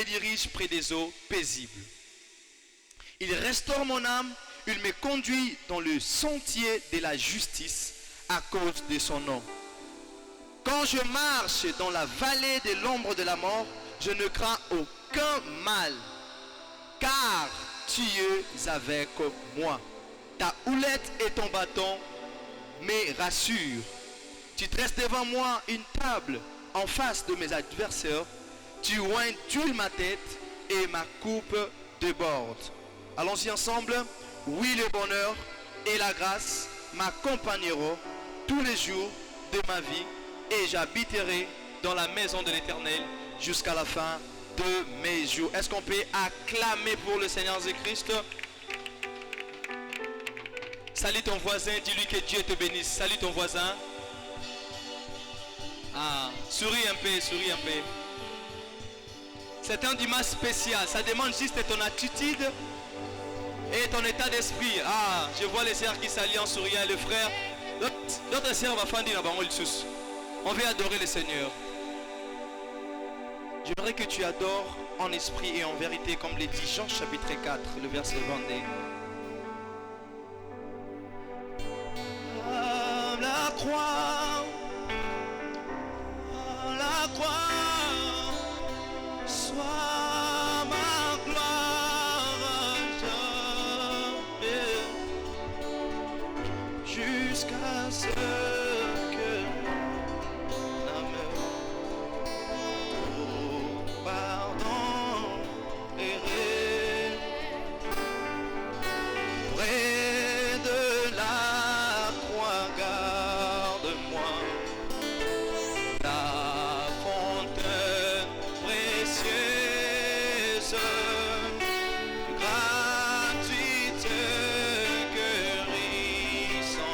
me dirige près des eaux paisibles. Il restaure mon âme, il me conduit dans le sentier de la justice à cause de son nom. Quand je marche dans la vallée de l'ombre de la mort, je ne crains aucun mal, car tu es avec moi. Ta houlette et ton bâton me rassurent. Tu dresses devant moi une table en face de mes adversaires. Tu oins d'huile ma tête et ma coupe déborde. Allons-y ensemble. Oui, le bonheur et la grâce m'accompagneront tous les jours de ma vie et j'habiterai dans la maison de l'Éternel jusqu'à la fin de mes jours. Est-ce qu'on peut acclamer pour le Seigneur Jésus-Christ? Salue ton voisin, dis-lui que Dieu te bénisse. Salue ton voisin. Ah, souris un peu, souris un peu. C'est un dimanche spécial, ça demande juste ton attitude et ton état d'esprit. Ah, je vois les sœurs qui s'allient en souriant et le frère. D'autres sœurs vont faire dire on veut adorer le Seigneur. J'aimerais que tu adores en esprit et en vérité, comme le dit Jean chapitre 4, le verset 22. À la croix, sois ma gloire jamais, jusqu'à ce que la mort au pardon erré près de la croix, garde-moi. La fontaine précieuse, gratuite, guérissante,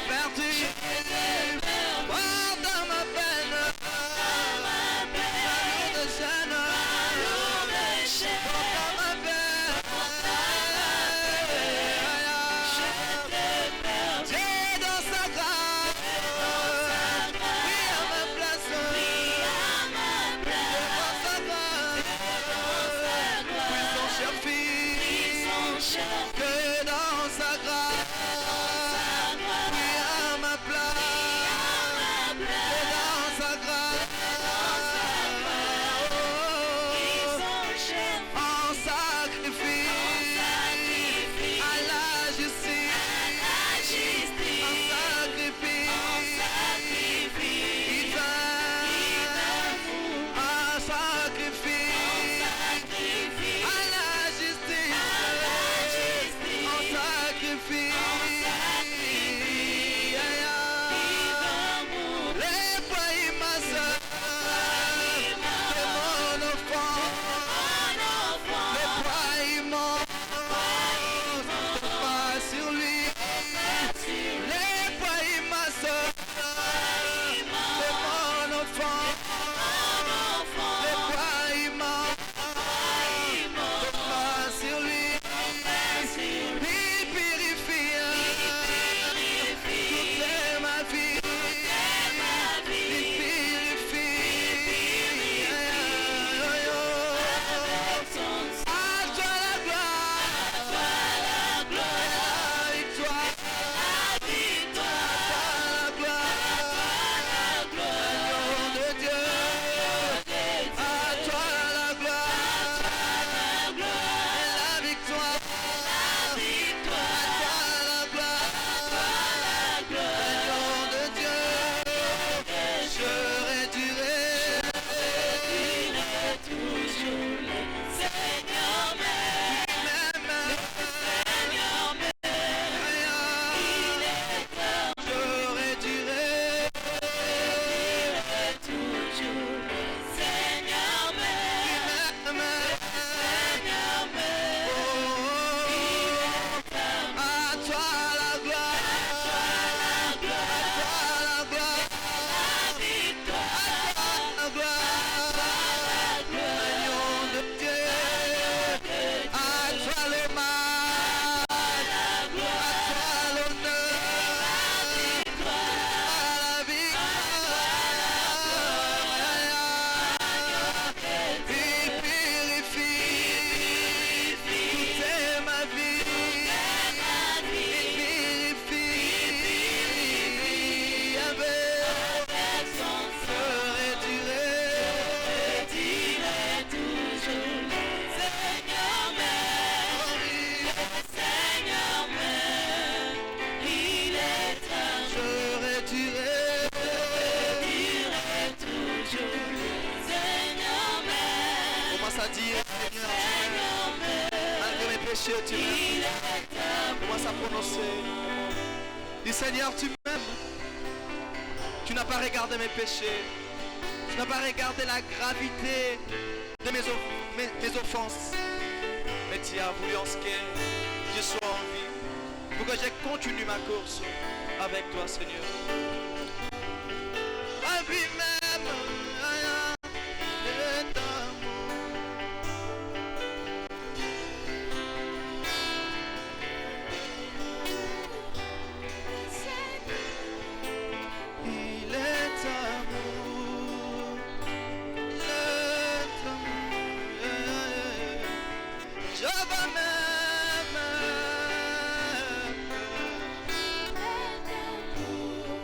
Perdu, dans ma peine, péchés, tu m'aimes. Commence à prononcer. Dis Seigneur, tu m'aimes. Tu n'as pas regardé mes péchés. Tu n'as pas regardé la gravité de mes offenses. Mais tu as voulu en ce que je sois en vie. Pour que je continue ma course avec toi, Seigneur. La vie même est d'amour. Il est amour. Il est amour. Je vais même.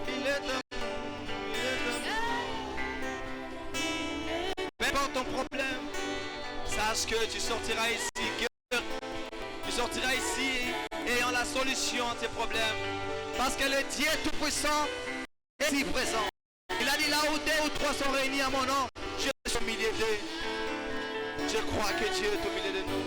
Il est amour. Ton problème, sache que tu sortiras ici, tu sortiras ici ayant la solution à tes problèmes, parce que le Dieu Tout-Puissant est si présent. Il a dit là où 2 ou 3 sont réunis à mon nom, je suis au milieu d'eux. Je crois que Dieu est au milieu de nous.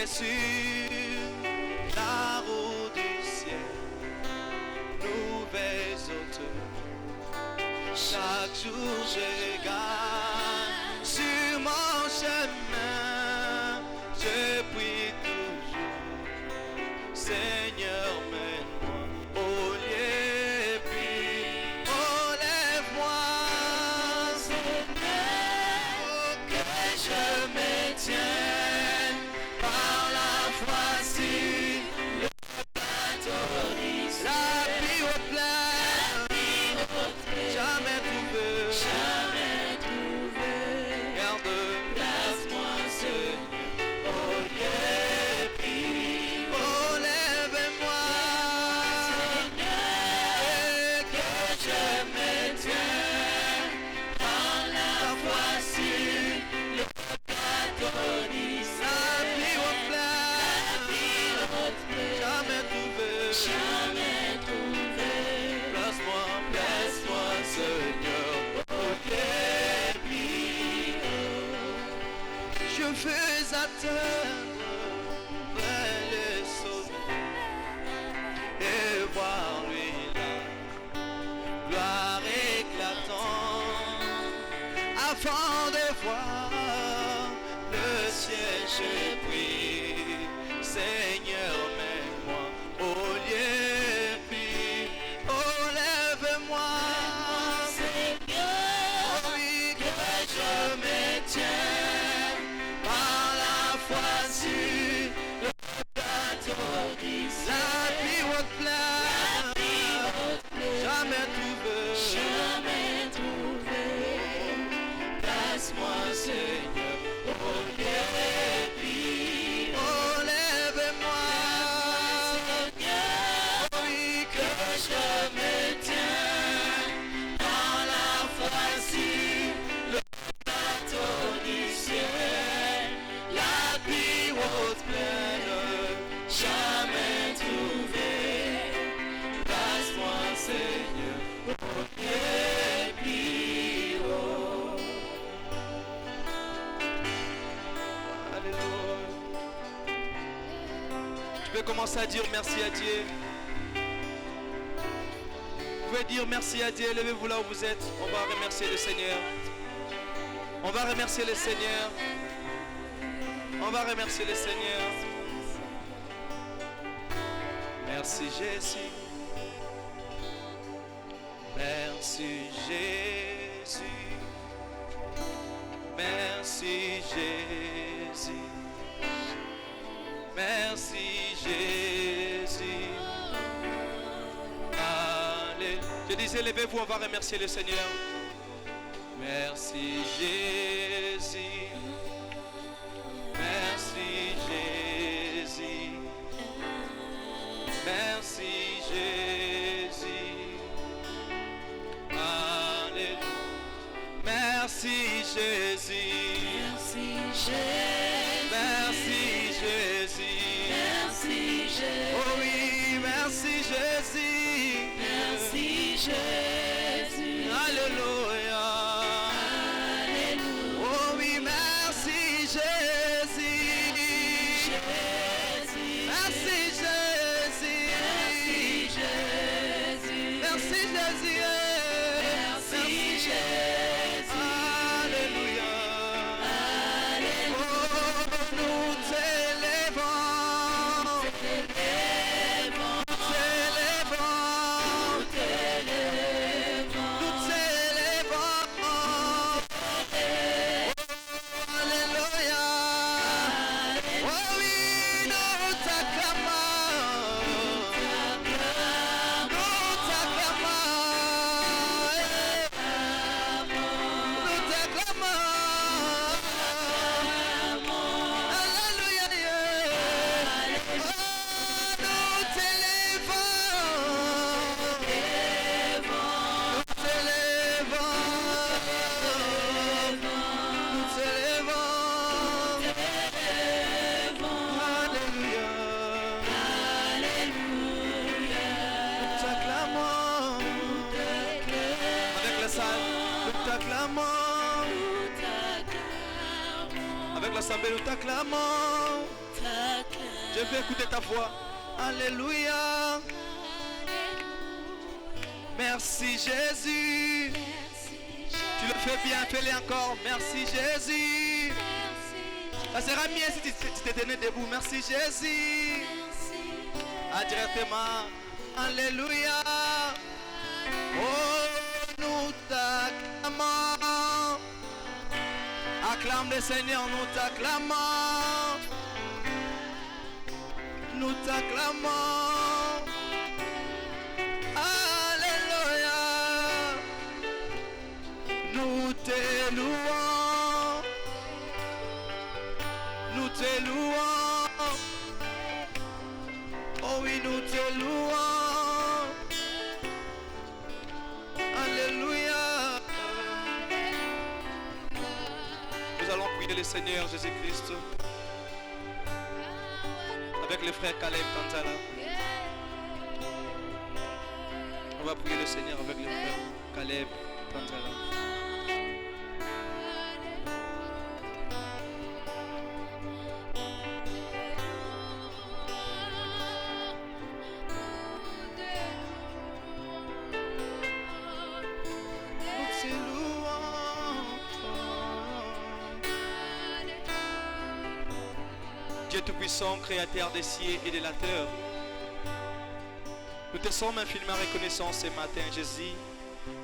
Sur la route du ciel, nouvelles hauteurs. Chaque jour je gagne sur mon chemin. Je prie toujours, Seigneur, mène-moi au lieu puis enlève-moi, Seigneur, oh, que je me tienne. Je veux atteindre le sommet et voir lui la gloire éclatante. Avant de voir le ciel, je prie, Seigneur, mène-moi au lieu puis enlève-moi, Seigneur, oui, que je me tienne. Voici le bateau d'Israël. La vie haute pleine, jamais trouvé. Place-moi, Seigneur, au débit. Enlève-moi, Seigneur, oui, que je me tiens dans la voici le bateau d'Israël. Haute pleine, jamais trouvé. Place-moi, Seigneur. pouvez commencer à dire merci à Dieu. Vous pouvez dire merci à Dieu. Levez-vous là où vous êtes. On va remercier le Seigneur. On va remercier le Seigneur. On va remercier le Seigneur. Merci Jésus. Merci Jésus. Merci Jésus. Merci Jésus. Allez. Je disais, levez-vous, on va remercier le Seigneur. Merci Jésus. Merci Jésus. Merci Jésus. Alléluia. Merci Jésus. Merci Jésus. Merci Jésus. Merci Jésus. Oh oui, merci Jésus. Merci Jésus. Alléluia. Alléluia. Oh oui, merci Jésus. Jésus. Merci Jésus. Merci Jésus. Merci Jésus. Merci Jésus. Alléluia. Alléluia. Oh, nous t'élevons. Élevons, T'élevons. élevons, Nous t'élevons. Alléluia. Oh oui, nous t'acclamons. Nous t'acclamons. Nous t'acclamons. Alléluia. Oh, nous t'élevons. Nous t'élevons. Nous t'élevons. Alléluia. Nous t'acclamons. Avec la salle, nous t'acclamons. Avec l'assemblée, nous t'acclamons. Je veux écouter ta voix. Alléluia. Merci Jésus. Tu le fais bien, fais-le encore. Merci Jésus. Ça sera mieux si tu te tenais debout. Merci Jésus. Ah, directement. Alléluia. Oh, nous t'acclamons. Acclame le Seigneur, nous t'acclamons. Nous t'acclamons. Alléluia. Nous te louons. Nous te louons. Oh oui, nous te louons. Alléluia. Nous allons prier le Seigneur Jésus-Christ avec le frère Caleb Tanzala. On va prier le Seigneur avec le frère Caleb Tanzala. Dieu Tout-Puissant, Créateur des cieux et de la terre, nous te sommes infiniment reconnaissants ce matin, Jésus.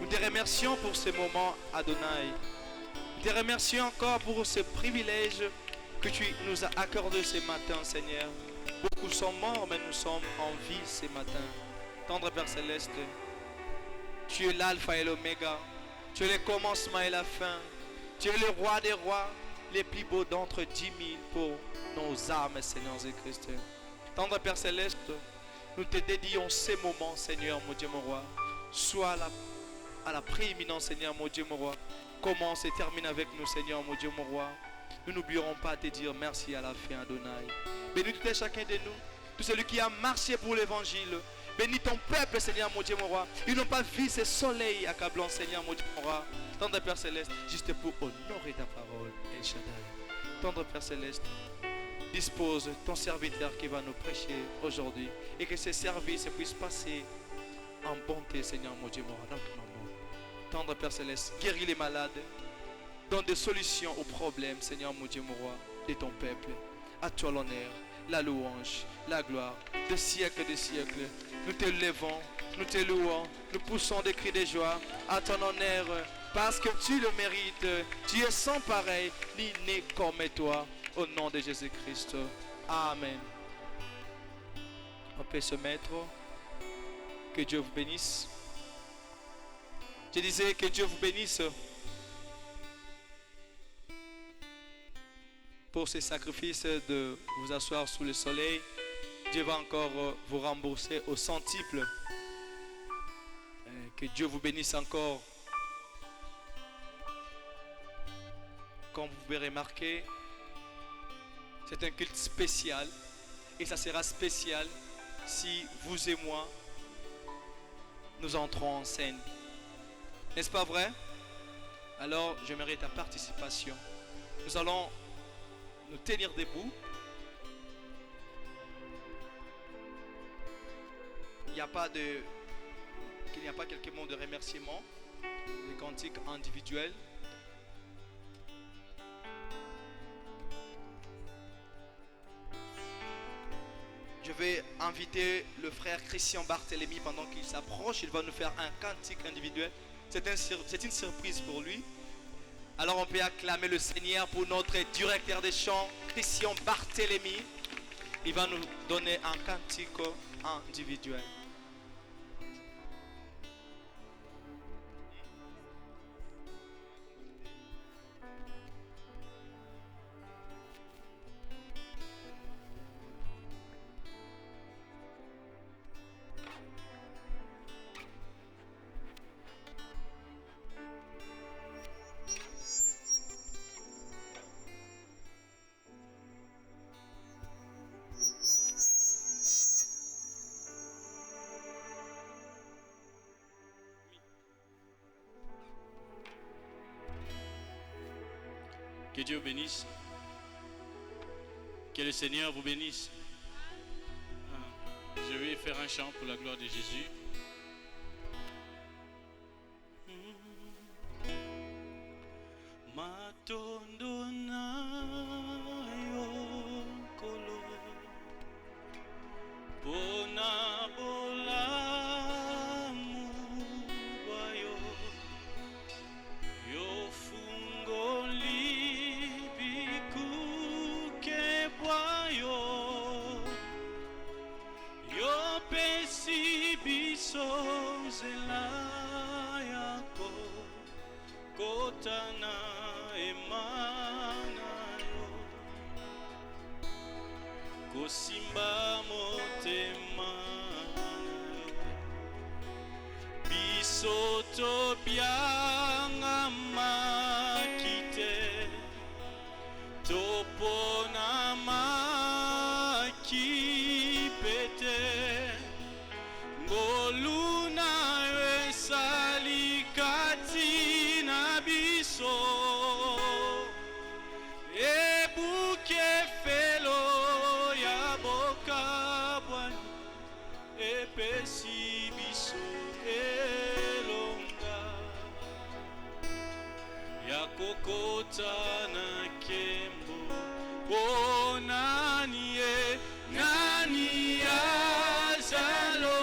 Nous te remercions pour ce moment, Adonai. Nous te remercions encore pour ce privilège que tu nous as accordé ce matin, Seigneur. Beaucoup sont morts, mais nous sommes en vie ce matin. Tendre Père Céleste, tu es l'alpha et l'oméga. Tu es le commencement et la fin. Tu es le roi des rois, les plus beaux d'entre 10 000 pour nos âmes, Seigneur Jésus-Christ. Tendre Père Céleste, nous te dédions ces moments, Seigneur, mon Dieu, mon roi. Sois à la prééminence, Seigneur, mon Dieu, mon roi. Commence et termine avec nous, Seigneur, mon Dieu, mon roi. Nous n'oublierons pas de te dire merci à la fin, Adonai. Bénis tout et chacun de nous, tout celui qui a marché pour l'évangile. Bénis ton peuple, Seigneur, mon Dieu, mon roi. Ils n'ont pas vu ce soleil accablant, Seigneur, mon Dieu, mon roi. Tendre Père Céleste, juste pour honorer ta parole, El Shaddai. Tendre Père Céleste, dispose ton serviteur qui va nous prêcher aujourd'hui et que ce service puisse passer en bonté, Seigneur mon Dieu, dans ton amour. Tendre Père Céleste, guéris les malades, donne des solutions aux problèmes, Seigneur mon Dieu, mon roi, de ton peuple. À toi l'honneur, la louange, la gloire, de siècles et de siècles. Nous te levons, nous te louons, nous poussons des cris de joie à ton honneur, parce que tu le mérites. Tu es sans pareil, ni né comme toi. Au nom de Jésus-Christ. Amen. On peut se mettre. Que Dieu vous bénisse. Je disais que Dieu vous bénisse pour ces sacrifices de vous asseoir sous le soleil. Dieu va encore vous rembourser au centuple. Que Dieu vous bénisse encore. Comme vous pouvez remarquer, c'est un culte spécial et ça sera spécial si vous et moi nous entrons en scène. N'est-ce pas vrai? Alors j'aimerais ta participation. Nous allons nous tenir debout. Qu'il n'y a pas quelques mots de remerciement, des cantiques individuels. Je vais inviter le frère Christian Barthélemy pendant qu'il s'approche. Il va nous faire un cantique individuel. C'est une surprise pour lui. Alors on peut acclamer le Seigneur pour notre directeur des chants, Christian Barthélemy. Il va nous donner un cantique individuel. Que Dieu bénisse. Que le Seigneur vous bénisse. Je vais faire un chant pour la gloire de Jésus. Matondo na yokolo Bona bolamu bayo Yo fungoli bikuke boyo Yo pesi biso zela yako Kotana emanayo Kosimba motema Bisoto bianga makite Topona makipete Ngoluna esalikati na biso Ebuke felo ya bokabwani Epesi biso elonga Ya kokota na kembo Bonani nani azalo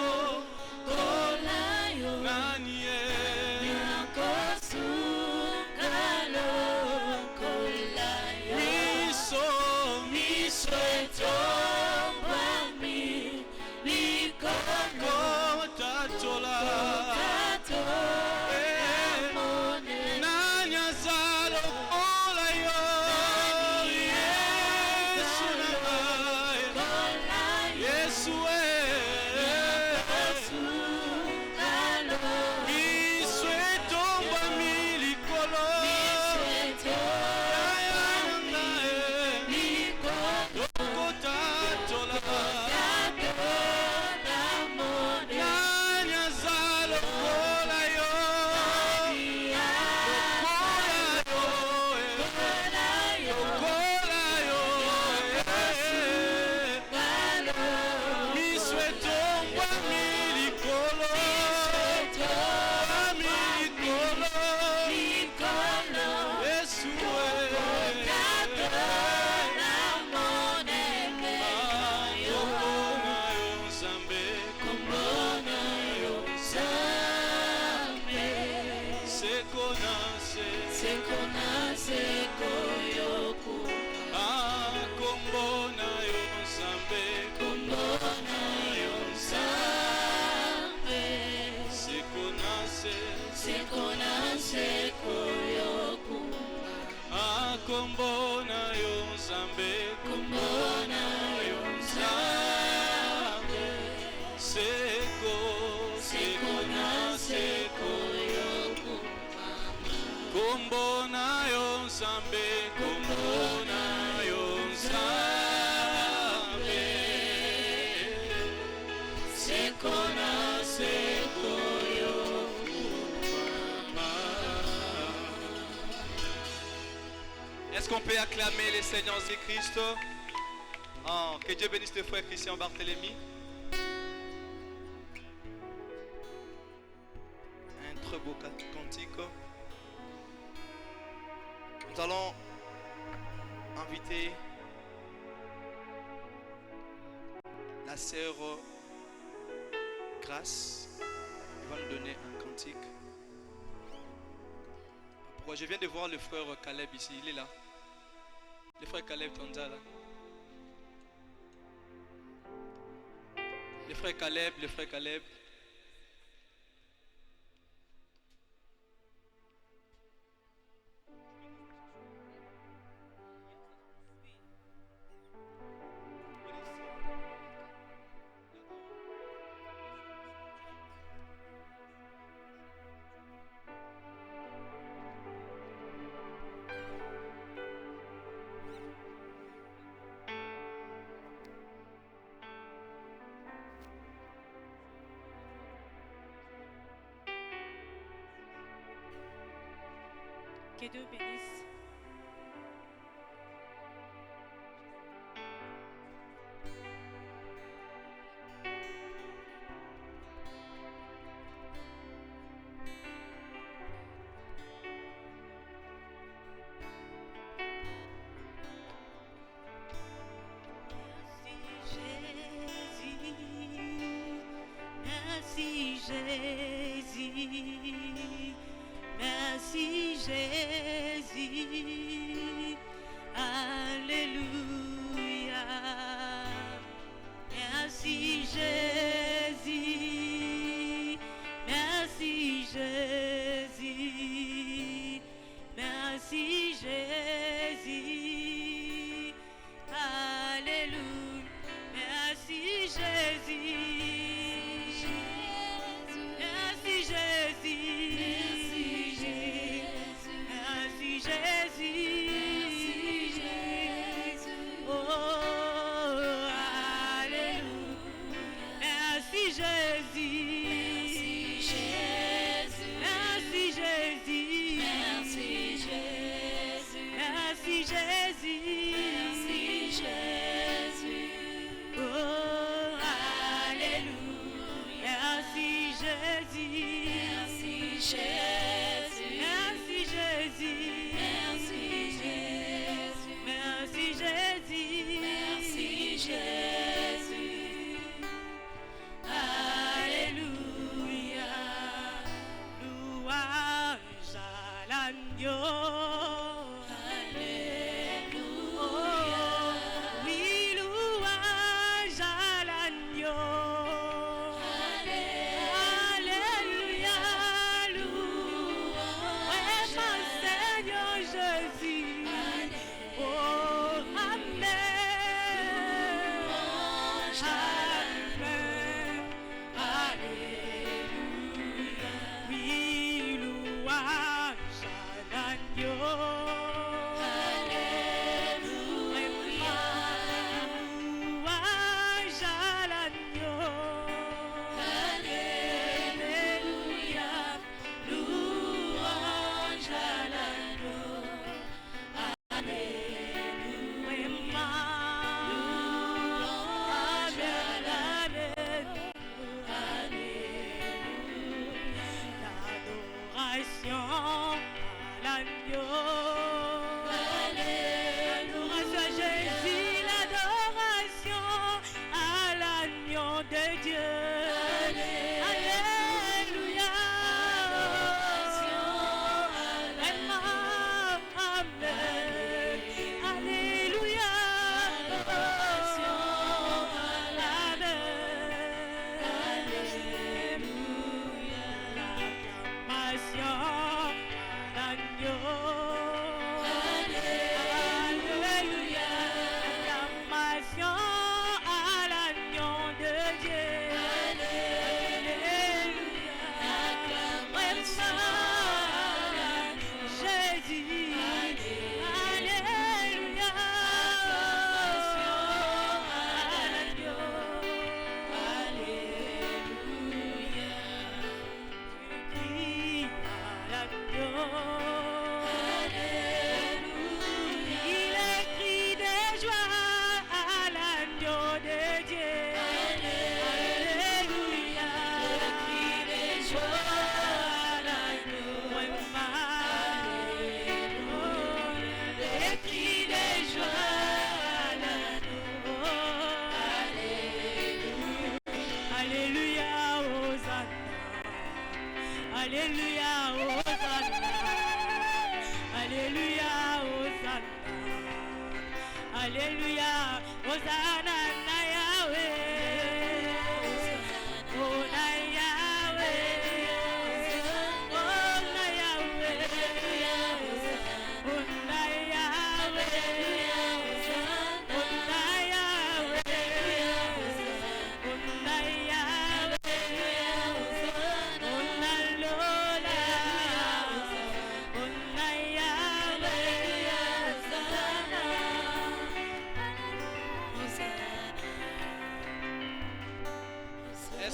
Kolayo Nani Nakosungalo Kolayo Miso Misweto Bami Bikono Kombo na yo Nzambe, kombo na yo Nzambe. Seko na seko yo kumama. Est-ce qu'on peut acclamer les Seigneurs et Christ? Oh, que Dieu bénisse le frère Christian Barthélemy. Un très beau cantique. Nous allons inviter la sœur Grâce. Elle va nous donner un cantique. Pourquoi je viens de voir le frère Caleb ici, il est là. Le frère Caleb Tonza là. Le frère Caleb, le frère Caleb. Que Dieu bénisse. Merci Jésus, merci Jésus, alléluia. Merci Jésus, merci Jésus, merci Jésus, alléluia. Merci Jésus. Merci Jésus, merci Jésus, oh alléluia. Merci Jésus, merci Jésus, merci Jésus, oh alléluia. Merci Jésus, merci Jésus, merci Jésus, alléluia. Louange à l'agneau, alléluia. Oui, louange à l'agneau. Alléluia, acclamation à l'agneau de Dieu.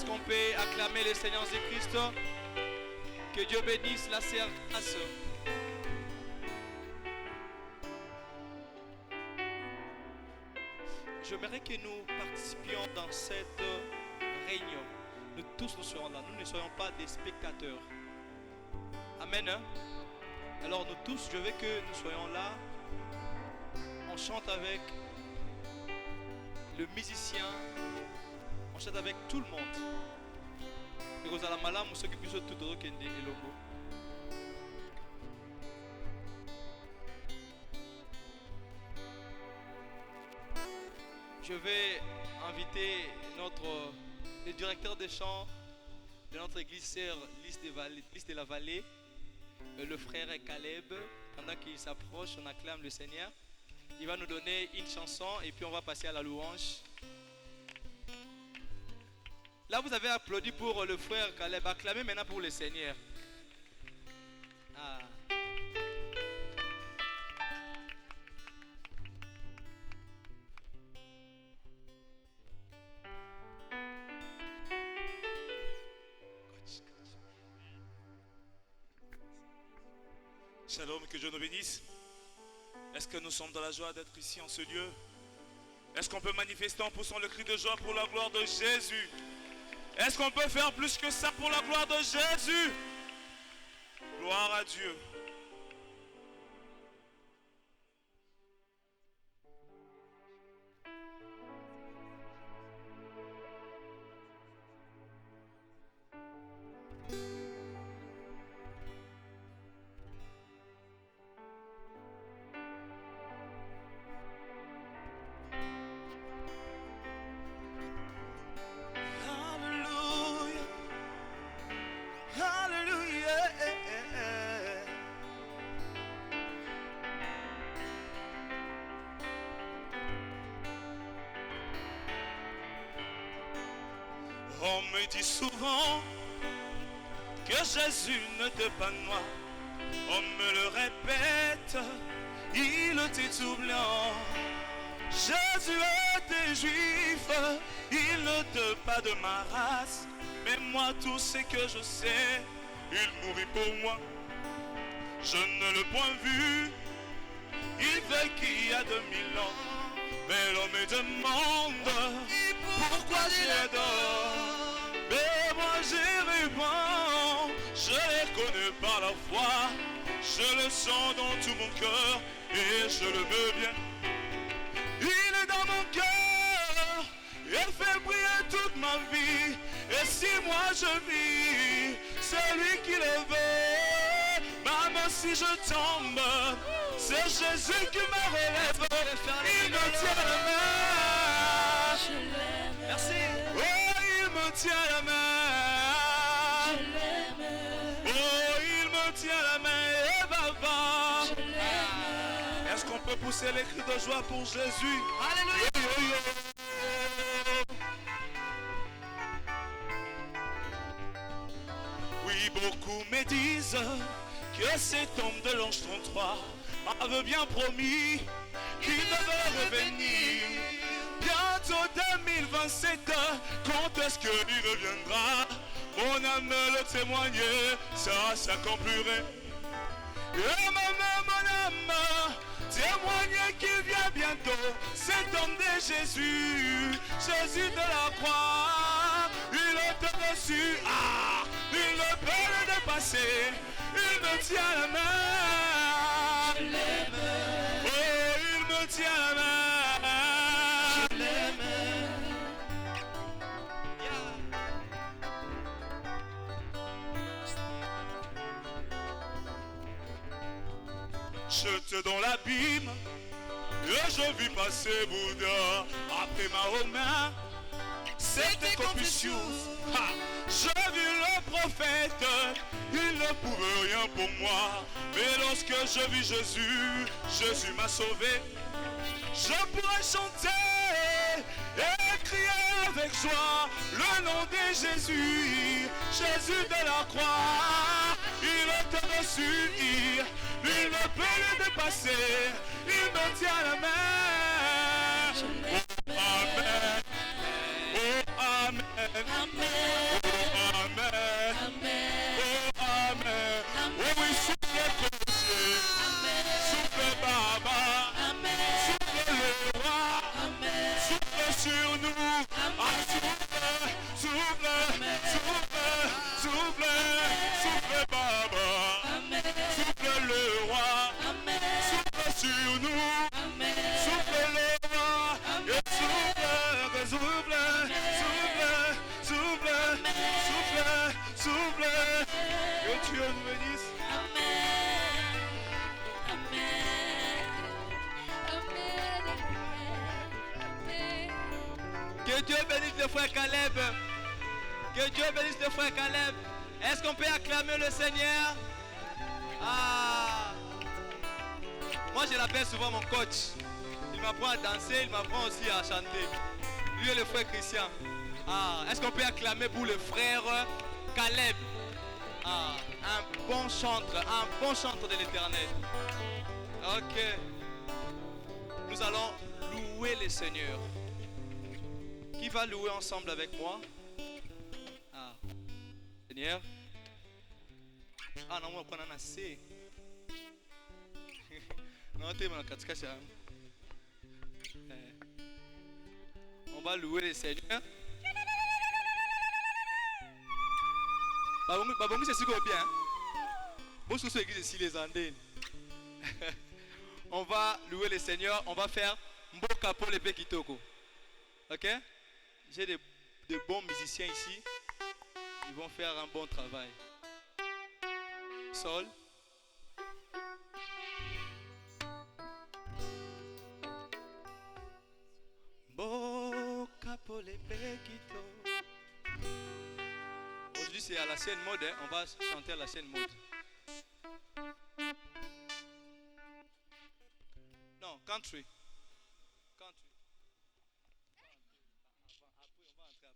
Est-ce qu'on peut acclamer le Seigneur Jésus-Christ? Que Dieu bénisse la séance. J'aimerais que nous participions dans cette réunion. Nous tous nous serons là. Nous ne soyons pas des spectateurs. Amen. Hein? Alors nous tous, je veux que nous soyons là. On chante avec le musicien. On chante avec tout le monde. Je vais inviter le directeur des chants de notre église sœur Lys de la Vallée, le frère Caleb. Pendant qu'il s'approche, on acclame le Seigneur. Il va nous donner une chanson et puis on va passer à la louange. Là, vous avez applaudi pour le frère Caleb. Acclamez maintenant pour le Seigneur. Ah. Shalom, que Dieu nous bénisse. Est-ce que nous sommes dans la joie d'être ici en ce lieu? Est-ce qu'on peut manifester en poussant le cri de joie pour la gloire de Jésus? Est-ce qu'on peut faire plus que ça pour la gloire de Jésus? Gloire à Dieu. On me dit souvent que Jésus n'était pas noir. On me le répète, il était tout blanc. Jésus était juif, il n'était pas de ma race. Mais moi tout ce que je sais, il mourit pour moi. Je ne l'ai point vu, il vécut il y a 2000 ans. Mais l'on me demande pourquoi je l'adore. Mais moi j'y réponds, je les connais par la foi. Je le sens dans tout mon cœur et je le veux bien. Il est dans mon cœur, il fait briller toute ma vie. Et si moi je vis, c'est lui qui le veut. Même si je tombe, c'est Jésus qui me relève. Il me tient la main. Je l'aime. Merci. Oh, il me tient la main. Je l'aime. Oh, il me tient la main. Et baba. Je l'aime. Est-ce qu'on peut pousser les cris de joie pour Jésus? Alléluia. Yo, yo, yo. Oui, beaucoup me disent que cet homme de l'ange 33 avait bien promis qu'il devait revenir. Bientôt 2027, quand est-ce qu'il reviendra? Mon âme le témoignait, ça s'accomplirait. Et même mon âme témoignait qu'il vient bientôt. Cet homme de Jésus, Jésus de la croix, il est reçu. Ah, il ne peut le dépasser. Il me tient la main. Je l'aime. Oh, il me tient la main. Je l'aime. Jeté dans l'abîme, et je vis passer Bouddha. Après Mahomet, c'était Confucius. Ha! J'ai vu le prophète, il ne pouvait rien pour moi. Mais lorsque je vis Jésus, Jésus m'a sauvé. Je pourrais chanter et crier avec joie le nom de Jésus, Jésus de la croix. Il est reçu, il ne peut le dépasser, il me tient la main. Je l'aime. Amen. Oh, amen. Amen. sur nous. Ah, souffle, souffle, souffle, souffle, souffle, Baba. Souffle le roi. Souffle sur nous. Souffle le roi. Et souffle, souffle, souffle, souffle, souffle, souffle. Que Dieu nous bénisse. Que Dieu bénisse le frère Caleb. Que Dieu bénisse le frère Caleb. Est-ce qu'on peut acclamer le Seigneur? Ah. Moi je l'appelle souvent mon coach. Il m'apprend à danser, il m'apprend aussi à chanter. Lui et le frère Christian. Ah. Est-ce qu'on peut acclamer pour le frère Caleb? Ah. Un bon chantre de l'Éternel. Ok. Nous allons louer le Seigneur. Qui va louer ensemble avec moi? Ah. Seigneur. Ah non, on a assez. Non, t'es mal katika. On va louer le Seigneur. Babongu c'est si bien. Bon sur l'église ici les Andes. On va louer le Seigneur. On va faire Mboka pour les Pekitoko. Ok? J'ai de bons musiciens ici. Ils vont faire un bon travail. Sol. Mboka pour les Pekito. Aujourd'hui c'est à la scène mode. Hein. On va chanter à la scène mode. Non, country. Country. Après, on va entrer après.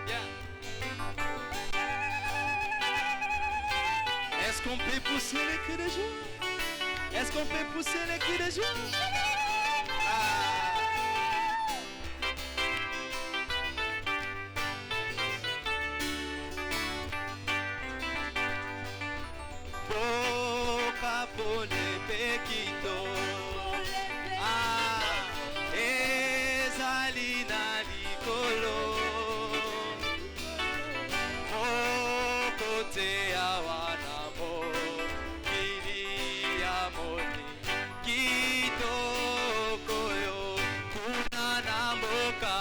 Bien. Est-ce qu'on peut pousser les cris de joie? Est-ce qu'on peut pousser les cris de joie? Boca por le pequito. Ah, esalina licolo. Okote awanamo. Kiri amoni. Kito koyo. Kunana boca.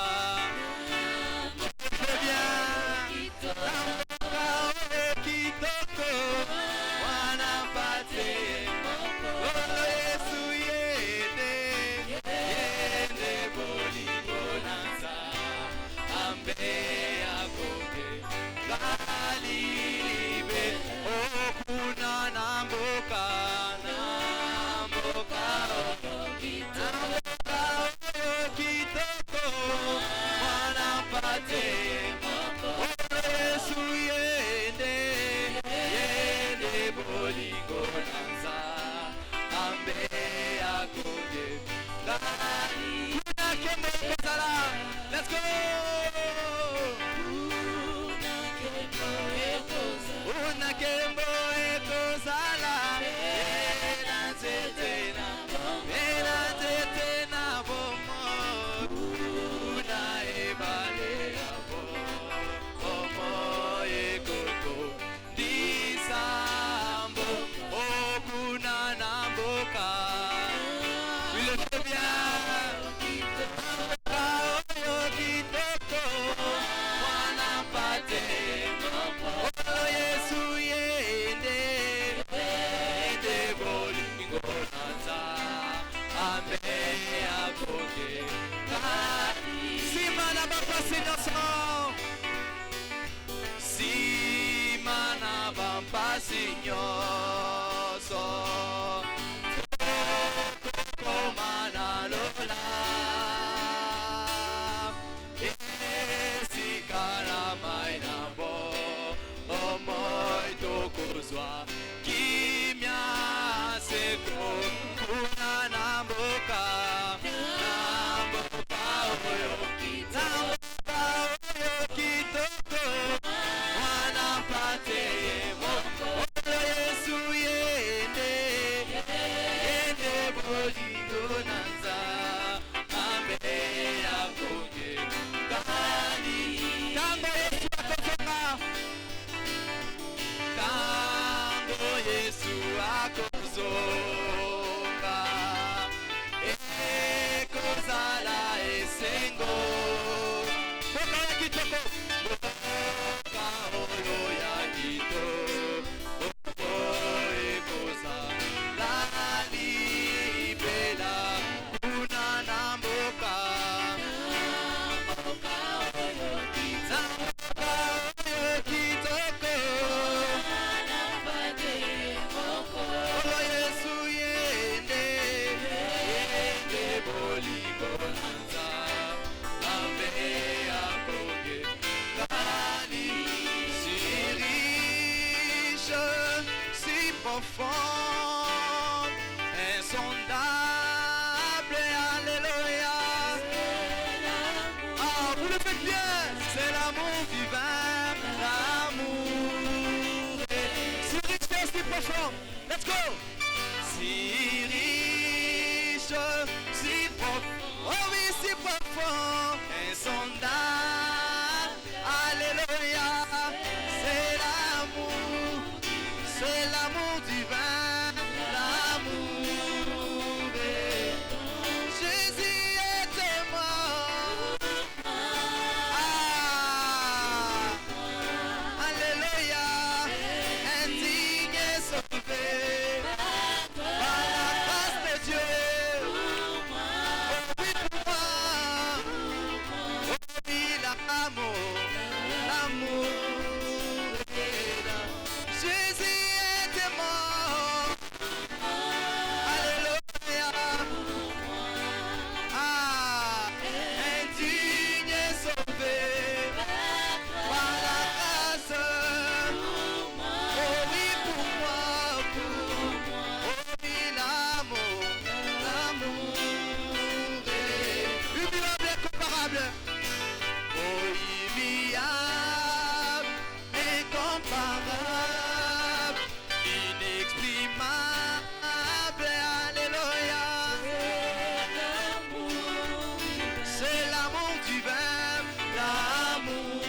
Let's go! Una kembo ekozala. Ena tetena bomo. Una ebale abo. Omo ekoko. Disambo. Okuna namboka. Il le fait bien. Signoso Comana Lola Esi Karamaina Bo Omoi Tokozwa Kimia Seko Kuna Namboka Namboka le faites bien. C'est l'amour divin, l'amour. Si riche, si profond. Let's go. Si riche, si profond. Oh oui, si profond. Insondable. Alléluia. C'est l'amour divin, l'amour. Jésus était mort. Alléluia. Indigne et sauvé par la grâce de Dieu. Oh oui, pour moi. Oh oui, l'amour, l'amour. Jésus était mort. Alléluia. Indigne et sauvé par la grâce. Oh oui, pour moi. Oh oui, l'amour, l'amour. Humiliable, incomparable. Oh, immuable, incomparable, inexprimable, alléluia. C'est l'amour divin, l'amour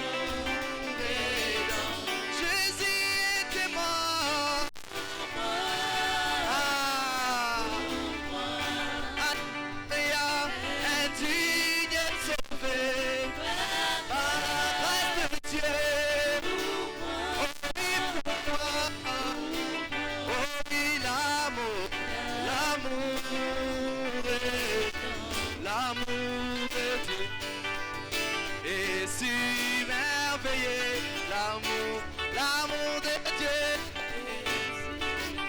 aidant. Jésus était mort. Alléluia, indigne et sauvé par la grâce de Dieu. Oh oui, pour moi. Oh oui, l'amour, l'amour de Dieu. Et si merveilleux, l'amour, l'amour de Dieu.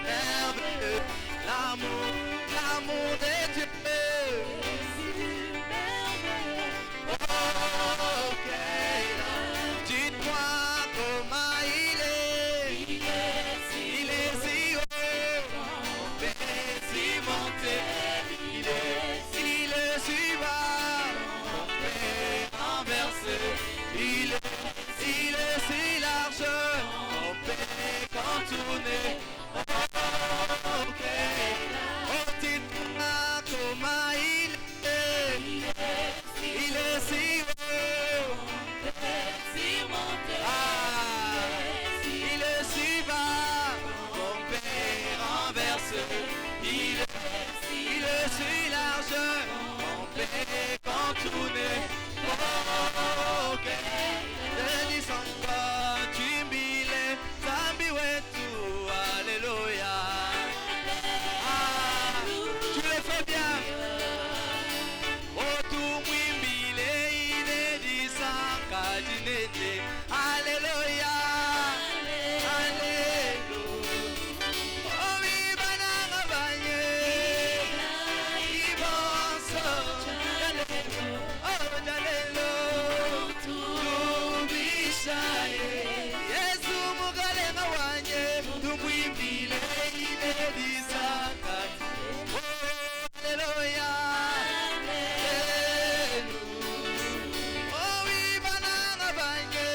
Merveilleux, l'amour, l'amour de Dieu. Ok, dites-moi comment il est. Il est si haut, si monté. Il est si bas, renversé. Il est si large, on peut contourner. Ok, oh dites-moi comment il est. Il est si haut, il est si bas, on peut renverser. Il est si large, on peut contourner. Ok, je dis encore, tu m'billes, Zambi wetu, alléluia. Tu le fais bien. Oh, tu mwimbile, inedisa, kadinete, alléluia. Alléluia. Oh, oui, banana banye. Ibonso. Oh, jalelo. Tubishaye. Yesu mugalenga wanye. Tumwimbile, inedisa, kadinete. Oh, alléluia. Oh oui, banana banye.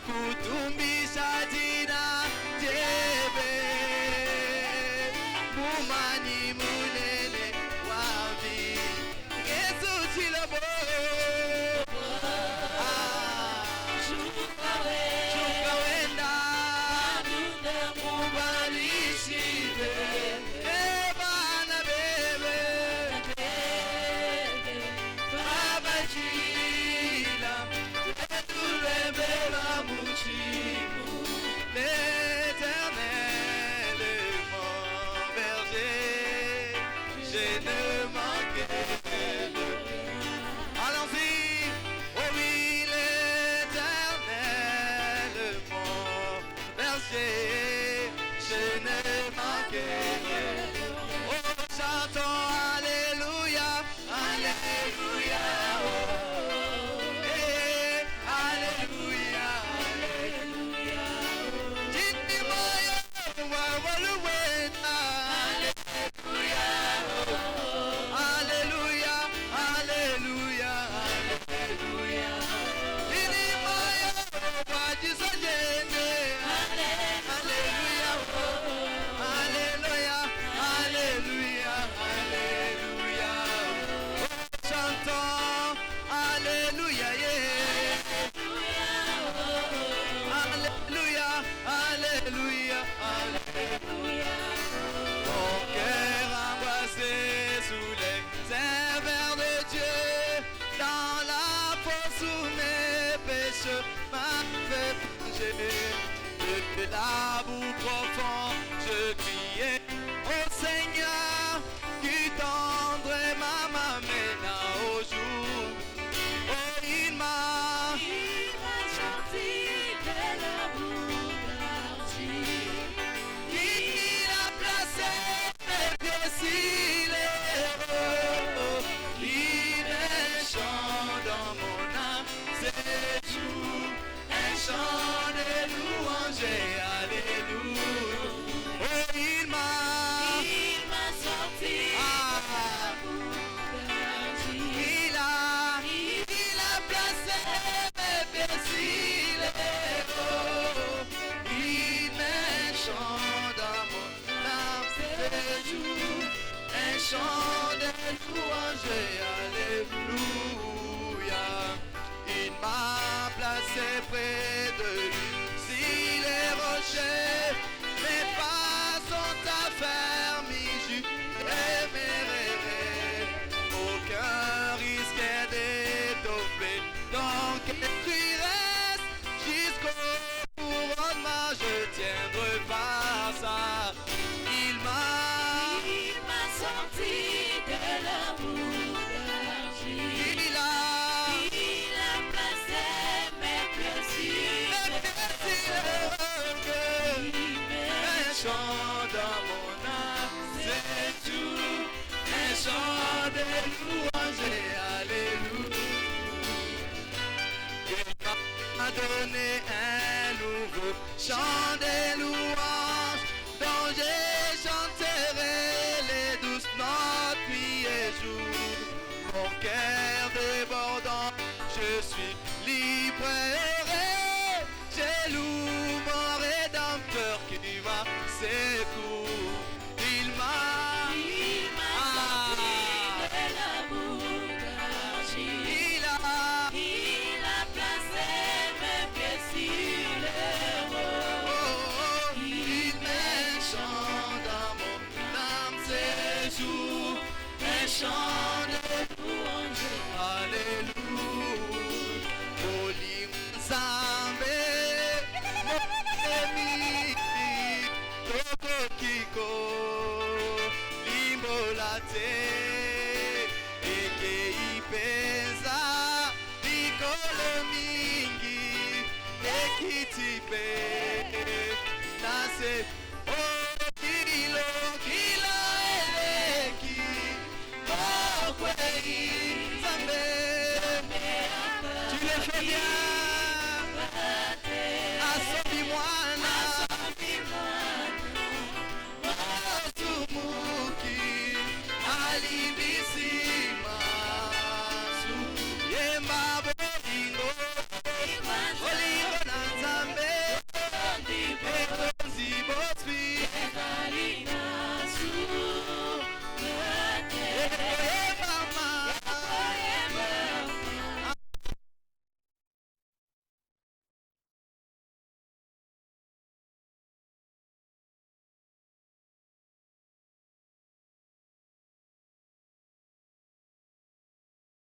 kutumbisha jina jebe mumanyi munene wambi Yesu chilabo Shuka wenda Mubarishibe Ebana bebe Baba Chila Tulebela Muchimu L'éternel est mon berger Je ne manquerai de Allons-y, oh oui, l'éternel est mon berger, je ne manquerai. Oh, chantons Alléluia, Alléluia, oh, eh, Alléluia, Alléluia, oh. Jimimoyo, wawaluwena, Alléluia, oh, Alléluia, Alléluia, Alléluia. Jimimoyo, wajisojene, Alléluia, oh, Alléluia, Alléluia, Alléluia. Oh, chantons Alléluia, yeah. Alléluia, Alléluia, Alléluia. Mon cœur embrassé sous les serveurs de Dieu, dans la fosse où mes péchés m'avaient plongé. De la boue profonde, je criais au Seigneur, qui tendrait ma main maintenant au jour. Oh, il m'a sorti de la boue d'argile. il a placé mes pieds sur les rocs. Il est un chant dans mon âme, c'est jour, un chant de louange, alléluia. Oh, il m'a sorti de la boue d'argile. il a placé mes pieds sur les rocs. Il met un chant dans mon âme, c'est jour, un chant de louange, alléluia. Il m'a placé près de lui, sur les rochers, mes pas sont affermis, et mes rêves, aucun risque d'étoffer. Donc tu restes jusqu'au couronnement, je tiendrai pas ça. Il m'a sorti de la boue d'argile. il a placé mes pieds sur un chant dans mon âme, c'est tout, un chant de louange, alléluia. Il m'a donné un nouveau chant de louange, dont je chanterai les douces notes, nuit et jour. Mon cœur débordant, je suis libre et heureux. Je loue mon rédempteur qui m'a secouru. Il m'a sorti de la boue d'argile. il a placé mes pieds sur les rocs. oh, il met un chant dans mon âme, c'est jour, un chant de louange, alléluia. Olim Zambe, mon ami, Toko Kiko, Limbolate, Eke Ipenza, Nicolo Mingi, Ekitipe, Nase